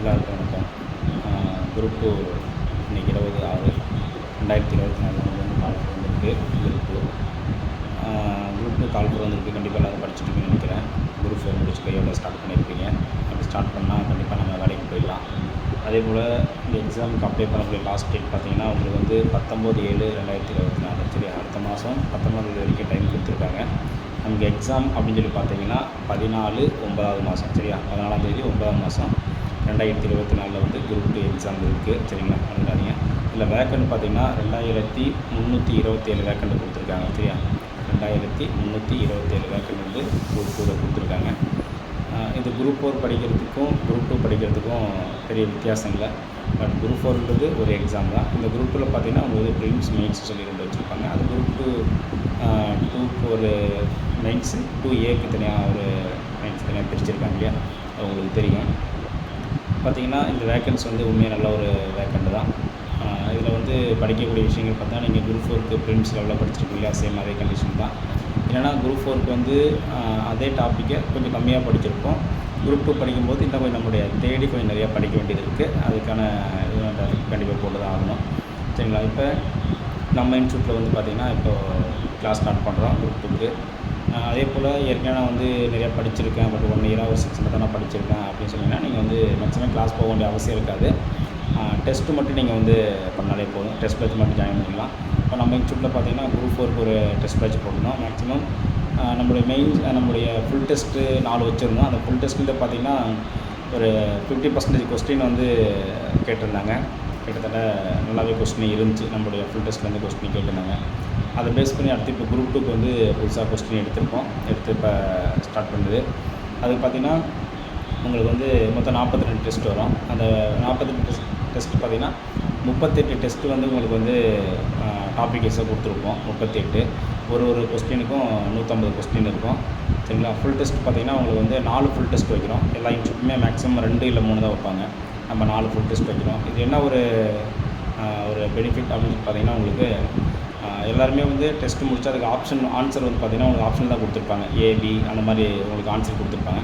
எல்லாருக்கும் வணக்கம். குரூப் 2 இன்றைக்கி 20/6/2024 வந்து கால்ஃபர் வந்திருக்கு. குரூப் 2 கால்ஃபர் வந்திருக்கு. கண்டிப்பாக எல்லோரும் படிச்சுட்டுருக்கீங்கன்னு நினைக்கிறேன். குரூப் 4 முடிச்சு கையோட ஸ்டார்ட் பண்ணியிருப்பீங்க. அப்படி ஸ்டார்ட் பண்ணால் கண்டிப்பாக நம்ம வேலைக்கு போயிடலாம். அதே போல் இந்த எக்ஸாமுக்கு அப்ளை பண்ணக்கூடிய லாஸ்ட் டேட் பார்த்திங்கன்னா உங்களுக்கு வந்து 19/7/2024 சரி, அடுத்த மாதம் 19 வரைக்கும் டைம் கொடுத்துருக்காங்க. நமக்கு எக்ஸாம் அப்படின்னு சொல்லி பார்த்தீங்கன்னா 14/9 மாதம் சரியா, 14ஆம் தேதி 9ஆம் மாதம் 2024 வந்து குரூப் 2 எக்ஸாம் இருக்குது. சரிங்களா, வந்துடாதீங்க. இதில் வேக்கண்ட் பார்த்திங்கன்னா 2327 வேக்கண்ட் கொடுத்துருக்காங்க. சரியா, 2327 வேக்கண்ட் வந்து குரூப் 2 கொடுத்துருக்காங்க. இது குரூப் 4 படிக்கிறதுக்கும் குரூப் 2 படிக்கிறதுக்கும் பெரிய வித்தியாசம் இல்லை. பட் குரூப் 4ன்றது ஒரு எக்ஸாம் தான். இந்த குரூப் 2ல் பார்த்திங்கன்னா உங்களுக்கு ப்ரிலிம்ஸ் மெயின்ஸ் சொல்லி 2 வச்சுருப்பாங்க. அது குரூப் 2க்கு ஒரு மெயின்ஸ், 2Aக்கு தனியாக ஒரு மெயின்ஸ் தனியாக பிரிச்சுருக்காங்க இல்லையா, அது உங்களுக்கு தெரியும். பார்த்திங்கன்னா இந்த வேக்கன்ஸ் வந்து உண்மையாக நல்ல ஒரு வேக்கண்ட் தான். இதில் வந்து படிக்கக்கூடிய விஷயங்கள் பார்த்தா நீங்கள் குரூப் 4க்கு ப்ரிலிம்ஸ் லெவலில் படிச்சிருக்கீங்க, சேம் அதே கண்டிஷன் தான். ஏன்னா குரூப் 4க்கு வந்து அதே டாப்பிக்கை கொஞ்சம் கம்மியாக படிச்சிருப்போம். குரூப் 2 படிக்கும்போது இன்னும் கொஞ்சம் நம்முடைய தேடி கொஞ்சம் நிறையா படிக்க வேண்டியது இருக்குது. அதுக்கான இது கண்டிப்பாக போட்டு தான் ஆகணும். சரிங்களா, இப்போ நம்ம இன்ஸ்டியூட்டில் வந்து பார்த்திங்கன்னா இப்போது கிளாஸ் ஸ்டார்ட் பண்ணுறோம் குரூப் 2க்கு. அதே போல் ஏற்கனவே நான் வந்து நிறையா படிச்சிருக்கேன், பட் 1 இயராக ஒரு 6 மந்த்தாக நான் படிச்சிருக்கேன் அப்படின்னு சொன்னீங்கன்னா நீங்கள் வந்து மேக்ஸிமம் கிளாஸ் போக வேண்டிய அவசியம் இருக்காது. டெஸ்ட்டு மட்டும் நீங்கள் வந்து பண்ணாலே போதும். டெஸ்ட் பேட்ச் மட்டும் ஜாயின் பண்ணிக்கலாம். இப்போ நம்ம இன்ஸ்டியூட்டில் பார்த்திங்கன்னா குரூப் 4க்கு ஒரு டெஸ்ட் பேட்ச் போடணும். மேக்ஸிமம் நம்மளுடைய நம்முடைய ஃபுல் டெஸ்ட்டு 4 வச்சுருந்தோம். அந்த ஃபுல் டெஸ்ட்டில் பார்த்திங்கன்னா ஒரு 50% கொஸ்டின் வந்து கேட்டிருந்தாங்க. கிட்டத்தட்ட நல்லாவே கொஸ்டின் இருந்துச்சு. நம்மளுடைய ஃபுல் டெஸ்ட்லேருந்து கொஸ்டின் கேட்டிருந்தாங்க. அதை பேஸ் பண்ணி அடுத்து இப்போ குரூப் 2க்கு வந்து புதுசாக கொஸ்டின் எடுத்து இப்போ ஸ்டார்ட் பண்ணுது. அதுக்கு பார்த்திங்கன்னா உங்களுக்கு வந்து மொத்தம் 42 டெஸ்ட் வரும். அந்த 42 டெஸ்ட் பார்த்திங்கன்னா 38 டெஸ்ட்டு வந்து உங்களுக்கு வந்து டாபிக் வைஸாக கொடுத்துருப்போம். 38 ஒரு கொஸ்டினுக்கும் 150 கொஸ்டின் இருக்கும். சரிங்களா, ஃபுல் டெஸ்ட் பார்த்திங்கன்னா உங்களுக்கு வந்து 4 ஃபுல் டெஸ்ட் வைக்கிறோம். எல்லா இன்ஸ்டியூட்டுமே மேக்ஸிமம் 2 இல்லை 3 தான் வைப்பாங்க. நம்ம 4 ஃபுல் டெஸ்ட் வைக்கிறோம். இது என்ன ஒரு பெனிஃபிட் அப்படின்னு பார்த்திங்கன்னா உங்களுக்கு எல்லாருமே வந்து டெஸ்ட்டு முடிச்சு அதுக்கு ஆன்சர் வந்து பார்த்திங்கன்னா உங்களுக்கு ஆப்ஷன் தான் கொடுத்துருப்பாங்க. ஏபி அந்த மாதிரி உங்களுக்கு ஆன்சர் கொடுத்துருப்பாங்க.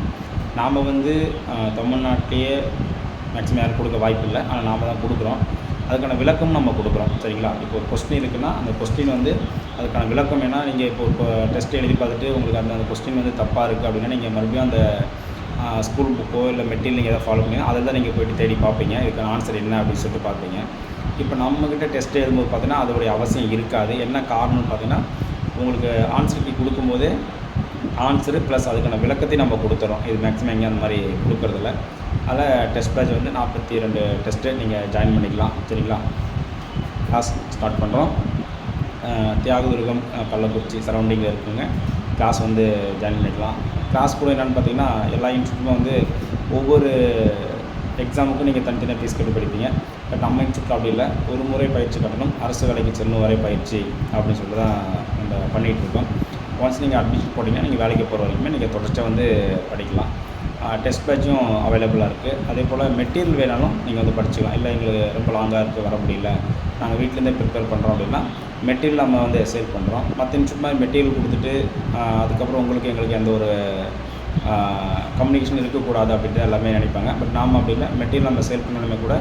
நாம் வந்து தமிழ்நாட்டிலேயே மேக்ஸிமம் யாரும் கொடுக்க வாய்ப்பு இல்லை, ஆனால் நாம் தான் கொடுக்குறோம். அதுக்கான விளக்கம் நம்ம கொடுக்குறோம். சரிங்களா, இப்போ ஒரு கொஸ்டின் இருக்குன்னா அந்த கொஸ்டின் வந்து அதுக்கான விளக்கம் ஏன்னா நீங்கள் இப்போ டெஸ்ட் எழுதி பார்த்துட்டு உங்களுக்கு அந்த கொஸ்டின் வந்து தப்பாக இருக்குது அப்படின்னா நீங்கள் மறுபடியும் அந்த ஸ்கூல் புக்கோ இல்லை மெட்டீரியல் நீங்கள் எதாவது ஃபாலோ பண்ணி அதை தான் நீங்கள் போய்ட்டு தேடி பார்ப்பீங்க. இதுக்கான ஆன்சர் என்ன அப்படின்னு சொல்லிட்டு பார்ப்பீங்க. இப்போ நம்மக்கிட்ட டெஸ்ட் எழுதும்போது பார்த்தீங்கன்னா அதோடைய அவசியம் இருக்காது. என்ன காரணம்னு பார்த்தீங்கன்னா உங்களுக்கு ஆன்சர் கீ கொடுக்கும்போது ஆன்சரு ப்ளஸ் அதுக்கான விளக்கத்தையும் நம்ம கொடுத்துறோம். இது மேக்ஸிமம் எங்கேயும் அந்த மாதிரி கொடுக்குறதில்ல. அதில் டெஸ்ட் பேட்ச் வந்து 42 டெஸ்ட்டு நீங்கள் ஜாயின் பண்ணிக்கலாம். சரிங்களா, கிளாஸ் ஸ்டார்ட் பண்ணுறோம். தியாகதுர்கம், கள்ளக்குறிச்சி சரௌண்டிங்கில் இருக்குங்க. கிளாஸ் வந்து ஜாயின் பண்ணிக்கலாம். கிளாஸ் கூட என்னென்னு பார்த்தீங்கன்னா எல்லா இன்ஸ்டியூட்டுமே வந்து ஒவ்வொரு எக்ஸாமுக்கும் நீங்கள் தனித்தனியாக ஃபீஸ் கட்டி படிப்பீங்க. பட் நம்ம இன்ஸ்டியூட்டில் அப்படி இல்லை. ஒரு முறை பயிற்சி கட்டணும், அரசு வேலைக்கு செல்லும் வரை பயிற்சி அப்படின்னு சொல்லிட்டு தான் நம்ம பண்ணிகிட்ருக்கோம். ஒன்ஸ் நீங்கள் அட்மிஷன் போட்டிங்கன்னா நீங்கள் வேலைக்கு போகிற வரைக்குமே நீங்கள் தொடர்ச்சியாக வந்து படிக்கலாம். டெஸ்ட் பேட்சும் அவைலபிளாக இருக்குது. அதே போல் மெட்டீரியல் வேணாலும் நீங்கள் வந்து படிச்சுக்கலாம். இல்லை எங்களுக்கு ரொம்ப லாங்காக இருக்குது, வர முடியல, நாங்கள் வீட்டிலேருந்தே ப்ரிப்பேர் பண்ணுறோம் அப்படின்னா மெட்டீரியல் நம்ம வந்து சேல் பண்ணுறோம். மற்ற இன்ஸ்டியூட் மாதிரி மெட்டீரியல் கொடுத்துட்டு அதுக்கப்புறம் எங்களுக்கு எந்த ஒரு கம்யூனிகேஷன் இருக்கக்கூடாது அப்படின்ட்டு எல்லாமே நினைப்பாங்க. பட் நாம் அப்படி இல்லை. மெட்டீரியல் நம்ம சேல் பண்ணணுமே கூட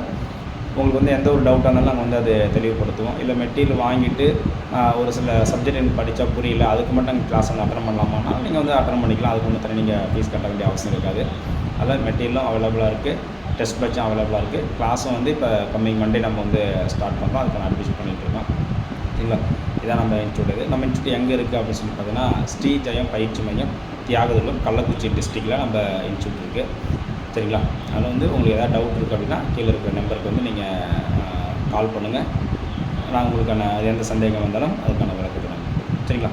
உங்களுக்கு வந்து எந்த ஒரு டவுட்டாக இருந்தாலும் நாங்கள் வந்து அதை தெளிவுபடுத்துவோம். இல்லை மெட்டீரியல் வாங்கிட்டு ஒரு சில சப்ஜெக்ட் எனக்கு படித்தா புரியல, அதுக்கு மட்டும் எங்கள் கிளாஸ் வந்து அட்டன் பண்ணலாமான்னா நீங்கள் வந்து அட்டன் பண்ணிக்கலாம். அதுக்கு ஒன்றும் தனி நீங்கள் ஃபீஸ் கட்ட வேண்டிய அவசியம் இருக்காது. அதில் மெட்டீரியலும் அவைலபிளாக இருக்குது, டெஸ்ட் பேட்சும் அவைலபிளாக இருக்குது. கிளாஸும் வந்து இப்போ கம்மிங் மண்டே நம்ம வந்து ஸ்டார்ட் பண்ணுறோம். அதுக்கான அட்மிஷன் பண்ணிகிட்ருக்கோம். சரிங்களா, இதான் நம்ம இன்ஸ்டியூட். நம்ம இன்ஸ்டியூட் எங்கே இருக்குது அப்படின்னு சொல்லி பார்த்தீங்கன்னா ஸ்ரீ ஜெயம் பயிற்சி மையம், தியாகதுர்கம், கள்ளக்குறிச்சி டிஸ்ட்ரிக்டில் நம்ம இன்ஸ்டியூட் இருக்குது. சரிங்களா, அதில் வந்து உங்களுக்கு எதாவது டவுட் இருக்குது அப்படின்னா கீழே இருக்கிற நம்பருக்கு வந்து நீங்கள் கால் பண்ணுங்கள். நான் உங்களுக்கான எந்த சந்தேகம் வந்தாலும் அதுக்கான விளக்கத்தை நான். சரிங்களா.